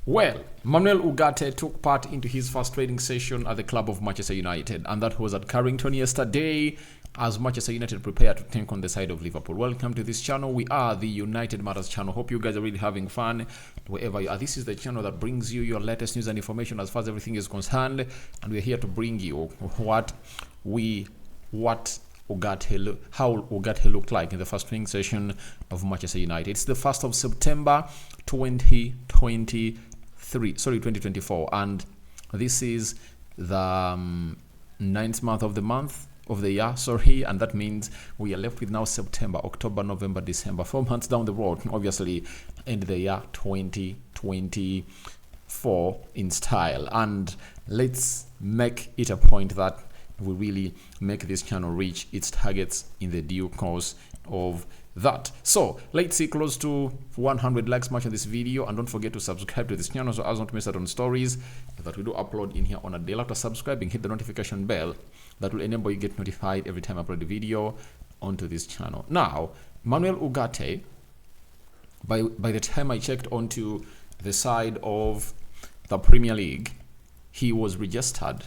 Well, Manuel Ugarte took part into his first training session at the club of Manchester United, and that was at Carrington yesterday as Manchester United prepare to take on the side of Liverpool. Welcome to this channel. We are the United Matters channel. Hope you guys are really having fun wherever you are. This is the channel that brings you your latest news and information as far as everything is concerned, and we're here to bring you how Ugarte looked like in the first training session of Manchester United. It's the 1st of September 2024, and this is the 9th month of the year, and that means we are left with now September, October, November, December, 4 months down the road, obviously end the year 2024 in style. And let's make it a point that we really make this channel reach its targets in the due course of that. So let's see close to 100 likes much on this video, and don't forget to subscribe to this channel so as not to miss out on stories that we do upload in here on a day. After subscribing, hit the notification bell that will enable you get notified every time I upload a video onto this channel. Now, Manuel Ugarte, by the time I checked onto the side of the Premier League, he was registered,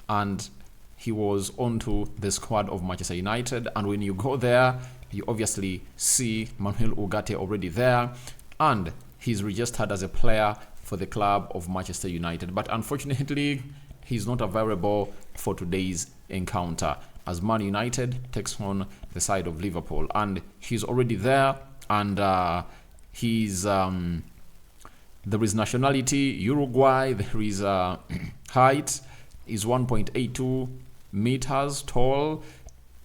and he was onto the squad of Manchester United. And when you go there, you obviously see Manuel Ugarte already there, and he's registered as a player for the club of Manchester United. But unfortunately, he's not available for today's encounter as Man United takes on the side of Liverpool. And he's already there, and he's there is nationality Uruguay. There is height is 1.82 meters tall.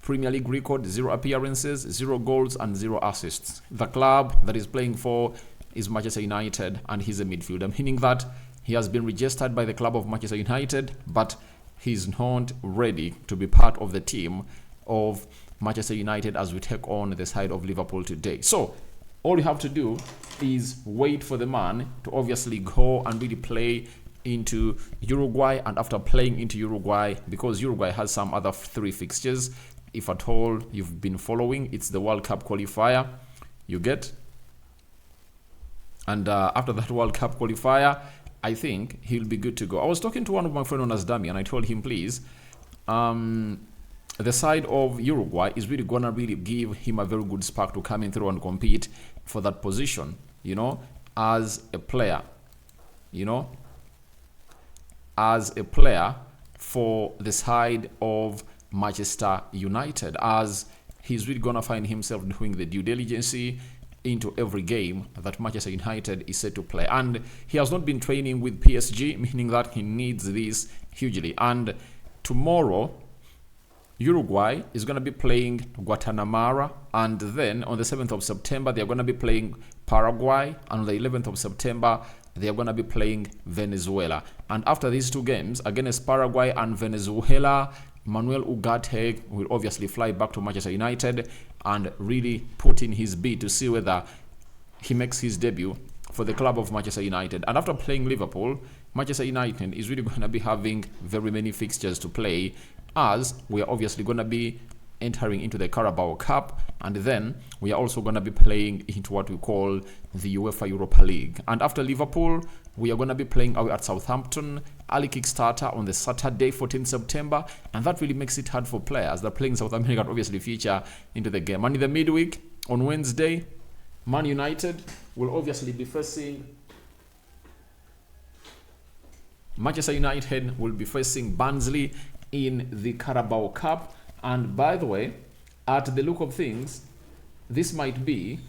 Premier League record: 0 appearances, 0 goals, and 0 assists. The club that he's playing for is Manchester United, and he's a midfielder, meaning that he has been registered by the club of Manchester United, but he's not ready to be part of the team of Manchester United as we take on the side of Liverpool today. So all you have to do is wait for the man to obviously go and really play into Uruguay. And after playing into Uruguay, because Uruguay has some other 3 fixtures, if at all you've been following, it's the World Cup qualifier you get. And after that World Cup qualifier, I think he'll be good to go. I was talking to one of my friends on Asdami, and I told him, please, the side of Uruguay is really gonna give him a very good spark to come in through and compete for that position, as a player, as a player for the side of Manchester United, as he's really gonna find himself doing the due diligence into every game that Manchester United is set to play. And he has not been training with PSG, meaning that he needs this hugely. And tomorrow, Uruguay is going to be playing Guatemala, and then on the 7th of September, they are going to be playing Paraguay, and on the 11th of September, they are going to be playing Venezuela. And after these 2 games, against Paraguay and Venezuela, Manuel Ugarte will obviously fly back to Manchester United and really put in his bid to see whether he makes his debut for the club of Manchester United. And after playing Liverpool, Manchester United is really going to be having very many fixtures to play, as we are obviously going to be entering into the Carabao Cup, and then we are also going to be playing into what we call the UEFA Europa League. And after Liverpool, we are going to be playing away at Southampton, early kickstarter on the Saturday, 14th September, and that really makes it hard for players that are playing South America to obviously feature into the game. And in the midweek, on Wednesday, Man United will obviously be facing Manchester United will be facing Barnsley in the Carabao Cup. And by the way, at the look of things, this might be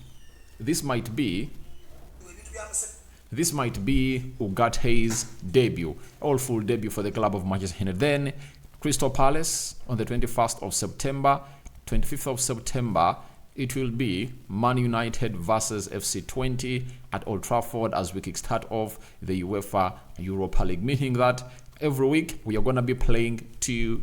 Ugarte's debut, all full debut for the club of Manchester United. Then Crystal Palace on the 21st of September, 25th of September, it will be Man United versus FC 20 at Old Trafford as we kickstart off the UEFA Europa League, meaning that every week we are going to be playing two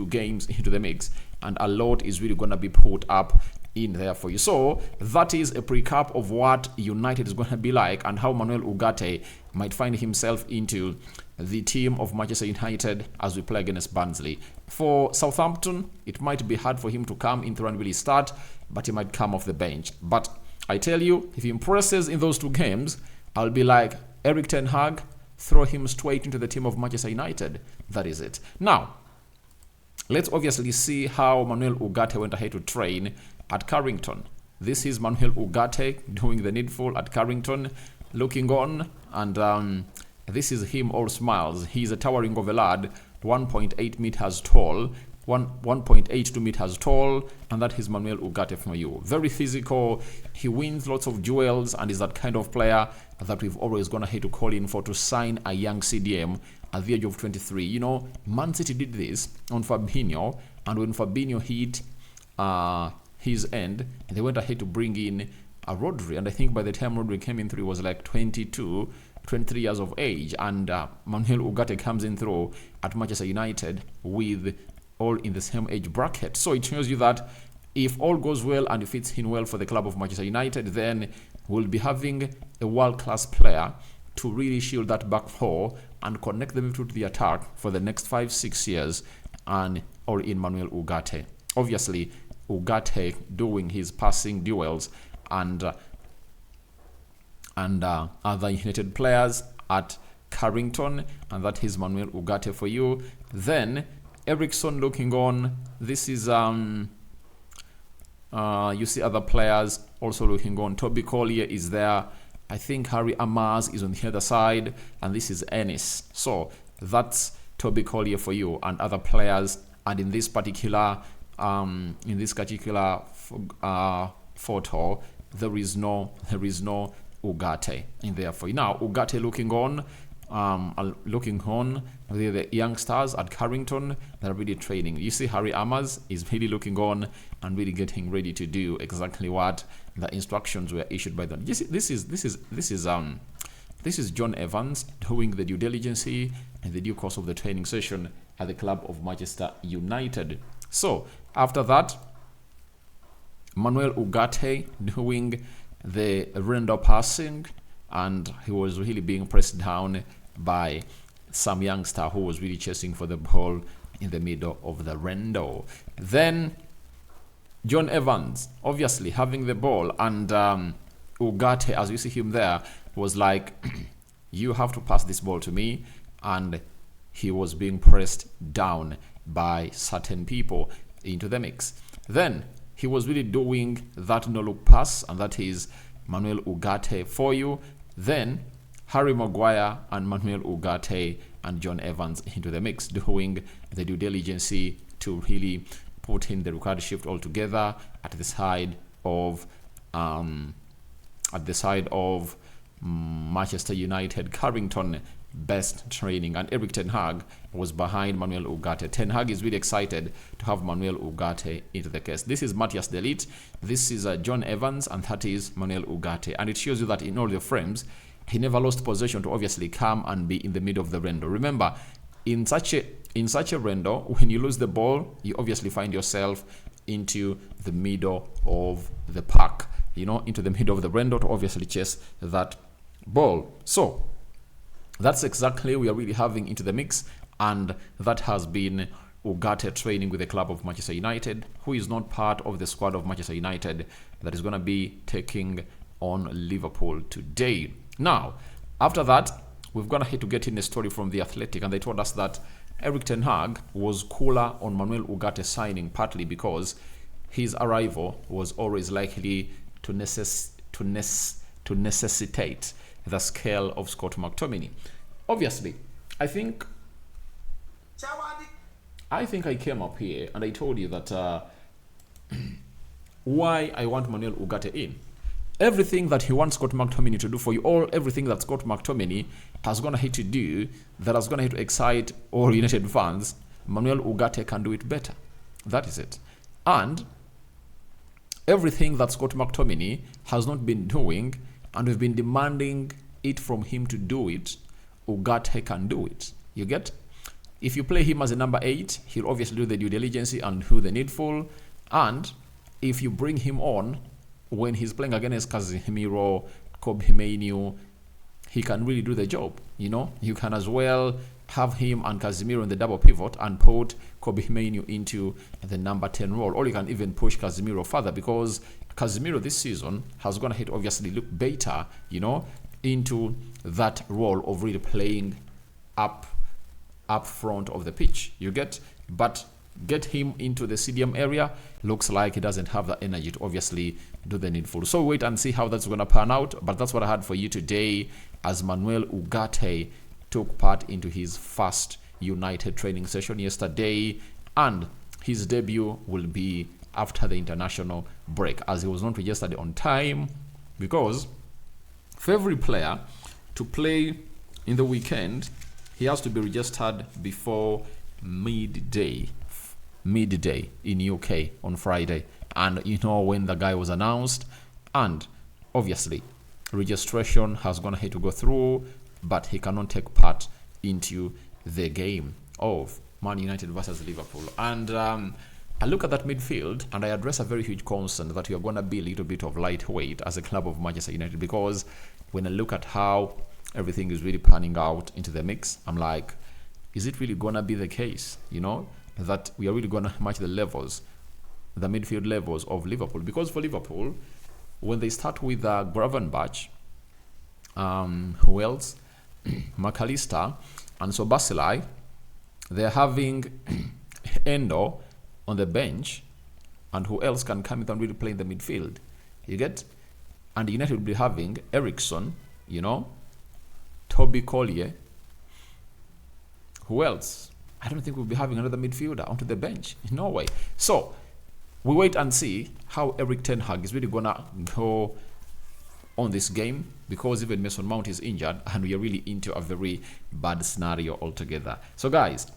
games into the mix, and a lot is really going to be put up in there for you. So that is a recap of what United is going to be like, and how Manuel Ugarte might find himself into the team of Manchester United as we play against Barnsley. For Southampton, it might be hard for him to come in and really start, but he might come off the bench. But I tell you, if he impresses in those 2 games, I'll be like, Erik ten Hag, throw him straight into the team of Manchester United. That is it. Now, let's obviously see how Manuel Ugarte went ahead to train at Carrington. This is Manuel Ugarte doing the needful at Carrington, looking on, and this is him all smiles. He's a towering of a lad, 1.8 meters tall, 1.82 meters tall, and that is Manuel Ugarte for you. Very physical, he wins lots of duels, and is that kind of player that we've always gone ahead to call in for to sign a young CDM at the age of 23. You know, Man City did this on Fabinho, and when Fabinho hit his end, they went ahead to bring in a Rodri, and I think by the time Rodri came in through, he was like 22, 23 years of age, and Manuel Ugarte comes in through at Manchester United with all in the same age bracket. So it shows you that if all goes well and it fits in well for the club of Manchester United, then we'll be having a world-class player to really shield that back four and connect the midfield to the attack for the next 5-6 years, and all in Manuel Ugarte. Obviously, Ugarte doing his passing duels and other United players at Carrington, and that is Manuel Ugarte for you. Then Ericsson looking on. This is you see other players also looking on. Toby Collier is there. I think Harry Amaz is on the other side, and this is Ennis. So that's Toby Collier for you and other players. And in this particular photo, there is no Ugarte in there for you. Now Ugarte looking on the youngsters at Carrington that are really training. You see Harry Amaz is really looking on and really getting ready to do exactly what the instructions were issued by them. This is John Evans doing the due diligence in the due course of the training session at the club of Manchester United. So after that, Manuel Ugarte doing the render passing, and he was really being pressed down by some youngster who was really chasing for the ball in the middle of the rendo. Then John Evans obviously having the ball, and Ugarte, as you see him there, was like, you have to pass this ball to me, and he was being pressed down by certain people into the mix. Then he was really doing that no-look pass, and that is Manuel Ugarte for you. Then Harry Maguire and Manuel Ugarte and John Evans into the mix, doing the due diligence to really put in the required shift all together at the side of Manchester United Carrington best training, and Erik ten Hag was behind Manuel Ugarte. Ten Hag is really excited to have Manuel Ugarte into the case. This is Matthias de Ligt, this is John Evans, and that is Manuel Ugarte. And it shows you that in all the frames, he never lost possession to obviously come and be in the middle of the rendo. Remember, in such a rendo, when you lose the ball, you obviously find yourself into the middle of the park, you know, into the middle of the rendo to obviously chase that ball. So that's exactly we are really having into the mix, and that has been Ugarte training with the club of Manchester United, who is not part of the squad of Manchester United that is going to be taking on Liverpool today. Now, after that, we've gone ahead to get in a story from The Athletic, and they told us that Erik ten Hag was cooler on Manuel Ugarte signing, partly because his arrival was always likely to necessitate the scale of Scott McTominay. Obviously, I think I came up here and I told you that why I want Manuel Ugarte in. Everything that he wants Scott McTominay to do for you, everything that Scott McTominay has gone ahead to do that has gone ahead to excite all United fans, Manuel Ugarte can do it better. That is it. And everything that Scott McTominay has not been doing, and we've been demanding it from him to do it, Ugarte can do it. You get? If you play him as a number 8, he'll obviously do the due diligence and do the needful. And if you bring him on when he's playing against Casemiro, Kobe Mainoo, he can really do the job. You know, you can as well have him and Casemiro in the double pivot and put Kobe Mainoo into the number 10 role, or you can even push Casemiro further, because Casemiro this season has gone ahead obviously look better, you know, into that role of really playing up front of the pitch. You get, but get him into the stadium area, looks like he doesn't have the energy to obviously do the needful. So wait and see how that's going to pan out. But that's what I had for you today, as Manuel Ugarte took part into his first United training session yesterday, and his debut will be after the international break, as he was not registered on time, because for every player to play in the weekend, he has to be registered before midday in UK on Friday. And you know when the guy was announced, and obviously registration has gone ahead to go through, but he cannot take part into the game of Man United versus Liverpool. And I look at that midfield and I address a very huge concern that we are going to be a little bit of lightweight as a club of Manchester United, because when I look at how everything is really panning out into the mix, I'm like, is it really going to be the case, you know, that we are really going to match the levels, the midfield levels of Liverpool? Because for Liverpool, when they start with Gravenberch, who else? McAllister, and so Basilai, they're having Endo on the bench, and who else can come in and really play in the midfield? You get? And United will be having Ericsson, you know, Toby Collier. Who else? I don't think we'll be having another midfielder onto the bench. No way. So we wait and see how Erik ten Hag is really gonna go on this game, because even Mason Mount is injured and we are really into a very bad scenario altogether. So guys,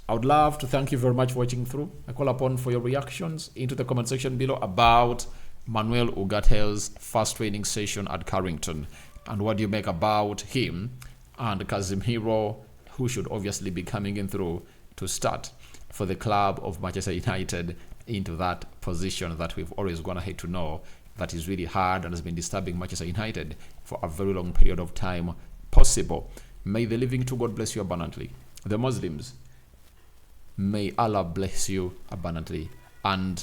I would love to thank you very much for watching through. I call upon for your reactions into the comment section below about Manuel Ugarte's first training session at Carrington, and what do you make about him and Casemiro, who should obviously be coming in through to start for the club of Manchester United into that position that we've always gone ahead to know that is really hard and has been disturbing Manchester United for a very long period of time possible. May the living to God bless you abundantly. The Muslims, may Allah bless you abundantly. And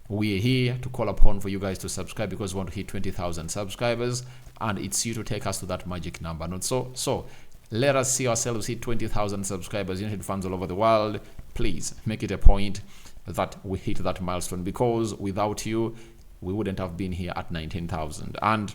we are here to call upon for you guys to subscribe, because we want to hit 20,000 subscribers, and it's you to take us to that magic number. Not so? So let us see ourselves hit 20,000 subscribers. United fans all over the world, please make it a point that we hit that milestone, because without you, we wouldn't have been here at 19,000. And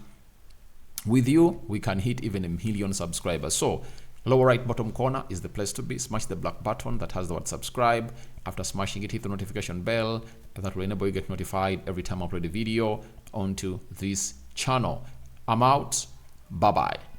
with you, we can hit even 1 million subscribers. So lower right bottom corner is the place to be. Smash the black button that has the word subscribe. After smashing it, hit the notification bell. That will enable you to get notified every time I upload a video onto this channel. I'm out. Bye-bye.